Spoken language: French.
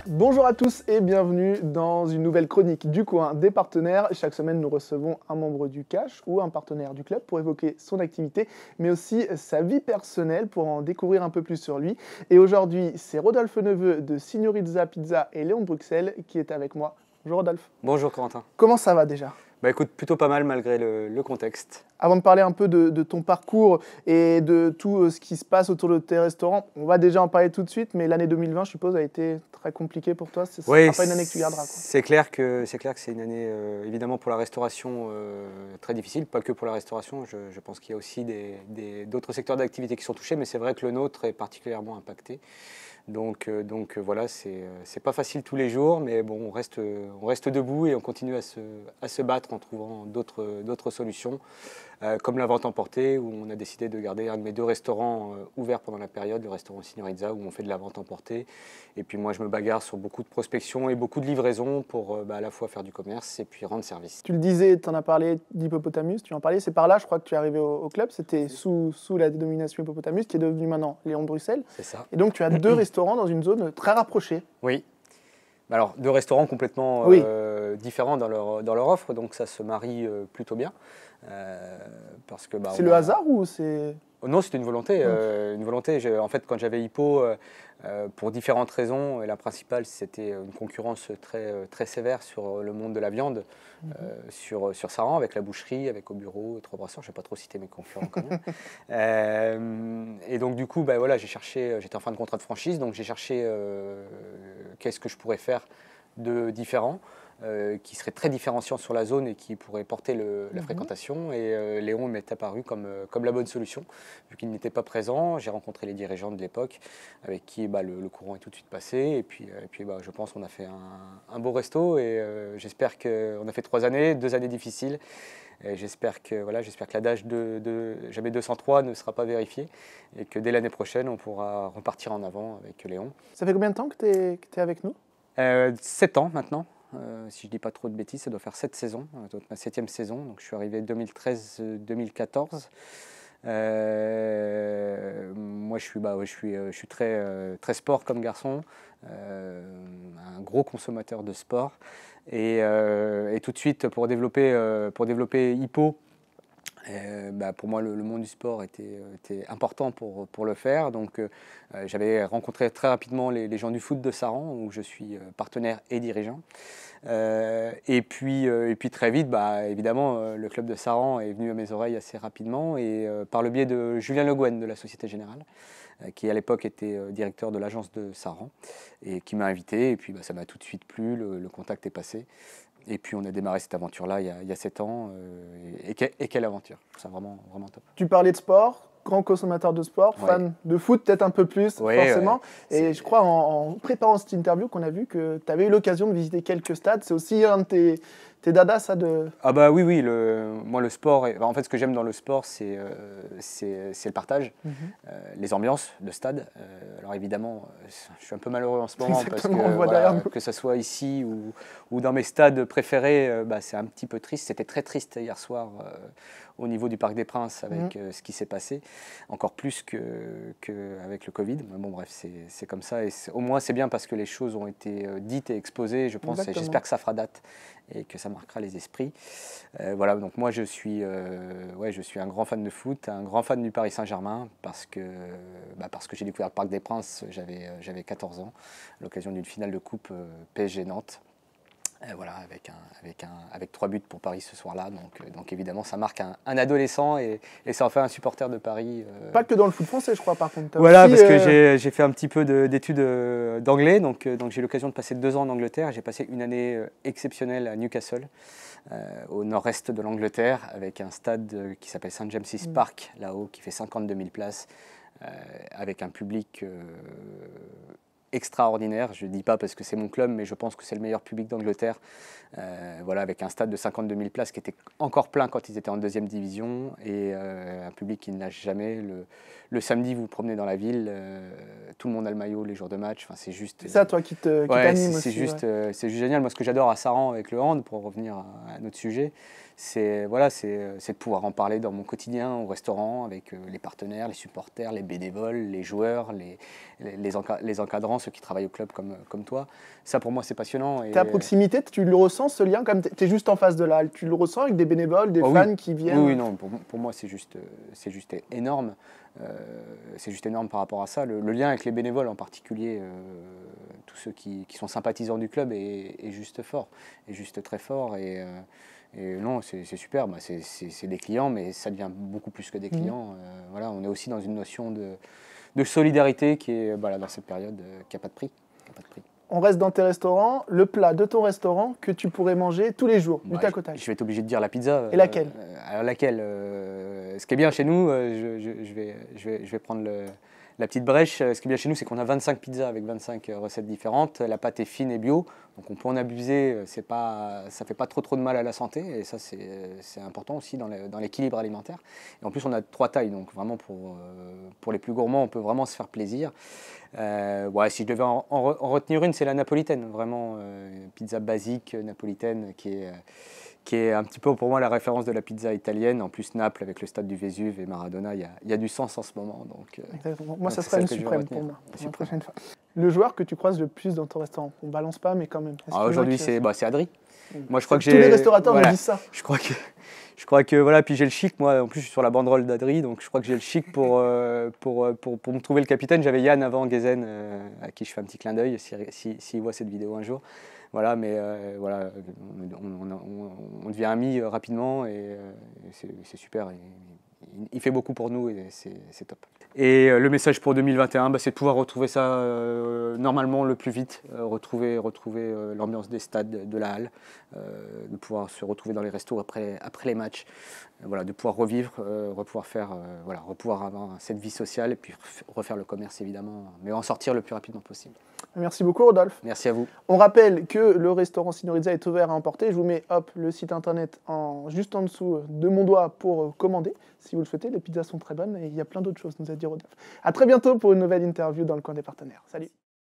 Bonjour à tous et bienvenue dans une nouvelle chronique du coin des partenaires. Chaque semaine, nous recevons un membre du CASH ou un partenaire du club pour évoquer son activité, mais aussi sa vie personnelle pour en découvrir un peu plus sur lui. Et aujourd'hui, c'est Rodolphe Neveu de Signorizza Pizza et Léon de Bruxelles qui est avec moi. Bonjour Rodolphe. Bonjour Corentin. Comment ça va déjà ? Bah écoute, plutôt pas mal malgré le contexte. Avant de parler un peu de ton parcours et de tout ce qui se passe autour de tes restaurants, on va déjà en parler tout de suite, mais l'année 2020, je suppose, a été très compliquée pour toi. Ce ne Oui, sera pas une année que tu garderas, quoi. c'est clair que c'est une année évidemment pour la restauration très difficile, pas que pour la restauration. Je pense qu'il y a aussi d'autres secteurs d'activité qui sont touchés, mais c'est vrai que le nôtre est particulièrement impacté. Donc voilà, c'est pas facile tous les jours, mais bon, on reste debout et on continue à se battre en trouvant d'autres solutions, comme la vente emportée, où on a décidé de garder un de mes deux restaurants ouverts pendant la période, le restaurant Signorizza, où on fait de la vente emportée. Et puis moi, je me bagarre sur beaucoup de prospection et beaucoup de livraison pour à la fois faire du commerce et puis rendre service. Tu le disais, tu en as parlé d'Hippopotamus, tu en parlais, c'est par là, je crois que tu es arrivé au club, c'était sous la dénomination Hippopotamus, qui est devenu maintenant Léon de Bruxelles. C'est ça. Et donc tu as deux restaurants dans une zone très rapprochée. Oui. Alors, deux restaurants complètement différents dans leur offre, donc ça se marie plutôt bien. Parce que, c'est le hasard ou c'est... Non, c'était une volonté. En fait, quand j'avais Hippo, pour différentes raisons, et la principale, c'était une concurrence très sévère sur le monde de la viande, sur Saran, avec la boucherie, avec Au Bureau, Trois Brasseurs. Je ne vais pas trop citer mes concurrents quand même. Et donc, du coup, voilà, j'étais en fin de contrat de franchise, donc j'ai cherché qu'est-ce que je pourrais faire de différent. Qui serait très différenciant sur la zone et qui pourrait porter la fréquentation. Et Léon m'est apparu comme la bonne solution. Vu qu'il n'était pas présent, j'ai rencontré les dirigeants de l'époque avec qui le courant est tout de suite passé. Et puis je pense qu'on a fait un beau resto et j'espère qu'on a fait 3 années, 2 années difficiles. Et j'espère que l'adage de jamais 203 ne sera pas vérifié et que dès l'année prochaine, on pourra repartir en avant avec Léon. Ça fait combien de temps que tu es avec nous ? 7 ans maintenant. Si je ne dis pas trop de bêtises, ça doit faire 7 saisons, ça doit être ma 7e saison. Donc je suis arrivé 2013-2014. Moi, je suis très sport comme garçon, un gros consommateur de sport. Et tout de suite, pour développer Hippo, pour moi, le monde du sport était important pour le faire. Donc, j'avais rencontré très rapidement les gens du foot de Saran, où je suis partenaire et dirigeant. Et puis très vite, évidemment, le club de Saran est venu à mes oreilles assez rapidement. Et par le biais de Julien Le Guen de la Société Générale, qui à l'époque était directeur de l'agence de Saran, et qui m'a invité. Et puis ça m'a tout de suite plu, le contact est passé. Et puis on a démarré cette aventure-là il y a 7 ans. Et quelle aventure, c'est vraiment top. Tu parlais de sport, grand consommateur de sport, fan de foot peut-être un peu plus, forcément. Et je crois en préparant cette interview qu'on a vu que tu avais eu l'occasion de visiter quelques stades. C'est aussi un de tes dadas, ça de... Ah oui, moi le sport, en fait ce que j'aime dans le sport c'est le partage, les ambiances de stade. Alors évidemment, je suis un peu malheureux en ce moment. Exactement, parce que ce soit ici ou dans mes stades préférés, c'est un petit peu triste. C'était très triste hier soir au niveau du Parc des Princes avec ce qui s'est passé, encore plus qu'avec le Covid. Mais bon bref, c'est comme ça. Et au moins c'est bien parce que les choses ont été dites et exposées, je pense. Et j'espère que ça fera date et que ça marquera les esprits. Voilà, donc moi je suis un grand fan de foot, un grand fan du Paris Saint-Germain parce que j'ai découvert le Parc des Princes, j'avais 14 ans, à l'occasion d'une finale de coupe PSG Nantes. Voilà, avec 3 buts pour Paris ce soir-là. Donc évidemment, ça marque un adolescent et ça en fait un supporter de Paris. Pas que dans le foot français, je crois, par contre. Voilà, parce que j'ai fait un petit peu d'études d'anglais. Donc j'ai eu l'occasion de passer 2 ans en Angleterre. J'ai passé une année exceptionnelle à Newcastle, au nord-est de l'Angleterre, avec un stade qui s'appelle St. James's Park, là-haut, qui fait 52 000 places, avec un public... extraordinaire, je ne dis pas parce que c'est mon club, mais je pense que c'est le meilleur public d'Angleterre, avec un stade de 52 000 places qui était encore plein quand ils étaient en 2e division, et un public qui ne lâche jamais. Le samedi, vous vous promenez dans la ville, tout le monde a le maillot les jours de match, c'est juste... C'est ça, toi, qui t'anime aussi. C'est juste génial. Moi, ce que j'adore à Saran avec le hand, pour revenir à notre sujet, c'est de pouvoir en parler dans mon quotidien au restaurant avec les partenaires, les supporters, les bénévoles, les joueurs, les encadrants ceux qui travaillent au club comme toi. Ça, pour moi, c'est passionnant. Tu es à proximité, tu le ressens, ce lien, comme tu es juste en face de la halle, tu le ressens avec des bénévoles, des fans qui viennent? Oui, non, pour moi, c'est juste énorme. C'est juste énorme par rapport à ça. Le lien avec les bénévoles en particulier, tous ceux qui sont sympathisants du club, est juste fort, est juste très fort. Et non, c'est super. Bah, c'est des clients, mais ça devient beaucoup plus que des clients. Voilà, on est aussi dans une notion de solidarité qui est dans cette période qui n'a pas de prix. On reste dans tes restaurants, le plat de ton restaurant que tu pourrais manger tous les jours, du tac au tac. Je vais être obligé de dire la pizza. Et laquelle? Ce qui est bien chez nous, je vais prendre la petite brèche. Ce qui est bien chez nous, c'est qu'on a 25 pizzas avec 25 recettes différentes. La pâte est fine et bio, donc on peut en abuser. Ça ne fait pas trop de mal à la santé, et ça, c'est important aussi dans l'équilibre alimentaire. Et en plus, on a 3 tailles, donc vraiment pour les plus gourmands, on peut vraiment se faire plaisir. Si je devais en retenir une, c'est la napolitaine, vraiment pizza basique napolitaine qui est un petit peu pour moi la référence de la pizza italienne. En plus, Naples avec le stade du Vésuve et Maradona, il y a du sens en ce moment. Exactement. Moi, ça sera une suprême pour moi, la prochaine fois. Le joueur que tu croises le plus dans ton restaurant, on balance pas, mais quand même. Aujourd'hui, c'est Adri. Moi, je crois que tous les restaurateurs me disent ça. Je crois que voilà, puis j'ai le chic, moi en plus je suis sur la banderole d'Adri, donc je crois que j'ai le chic pour me trouver le capitaine. J'avais Yann avant Gezen, à qui je fais un petit clin d'œil s'il voit cette vidéo un jour. Voilà, mais on devient amis rapidement, et c'est super. Il fait beaucoup pour nous et c'est top. Et le message pour 2021, c'est de pouvoir retrouver ça normalement le plus vite, retrouver l'ambiance des stades, de la halle, de pouvoir se retrouver dans les restos après les matchs, de pouvoir revivre, repouvoir avoir cette vie sociale et puis refaire le commerce évidemment, mais en sortir le plus rapidement possible. Merci beaucoup Rodolphe. Merci à vous. On rappelle que le restaurant Signorizia est ouvert à emporter. Je vous mets le site internet juste en dessous de mon doigt pour commander. Si vous le souhaitez, les pizzas sont très bonnes et il y a plein d'autres choses, nous a dit Rodolphe. À très bientôt pour une nouvelle interview dans le coin des partenaires. Salut.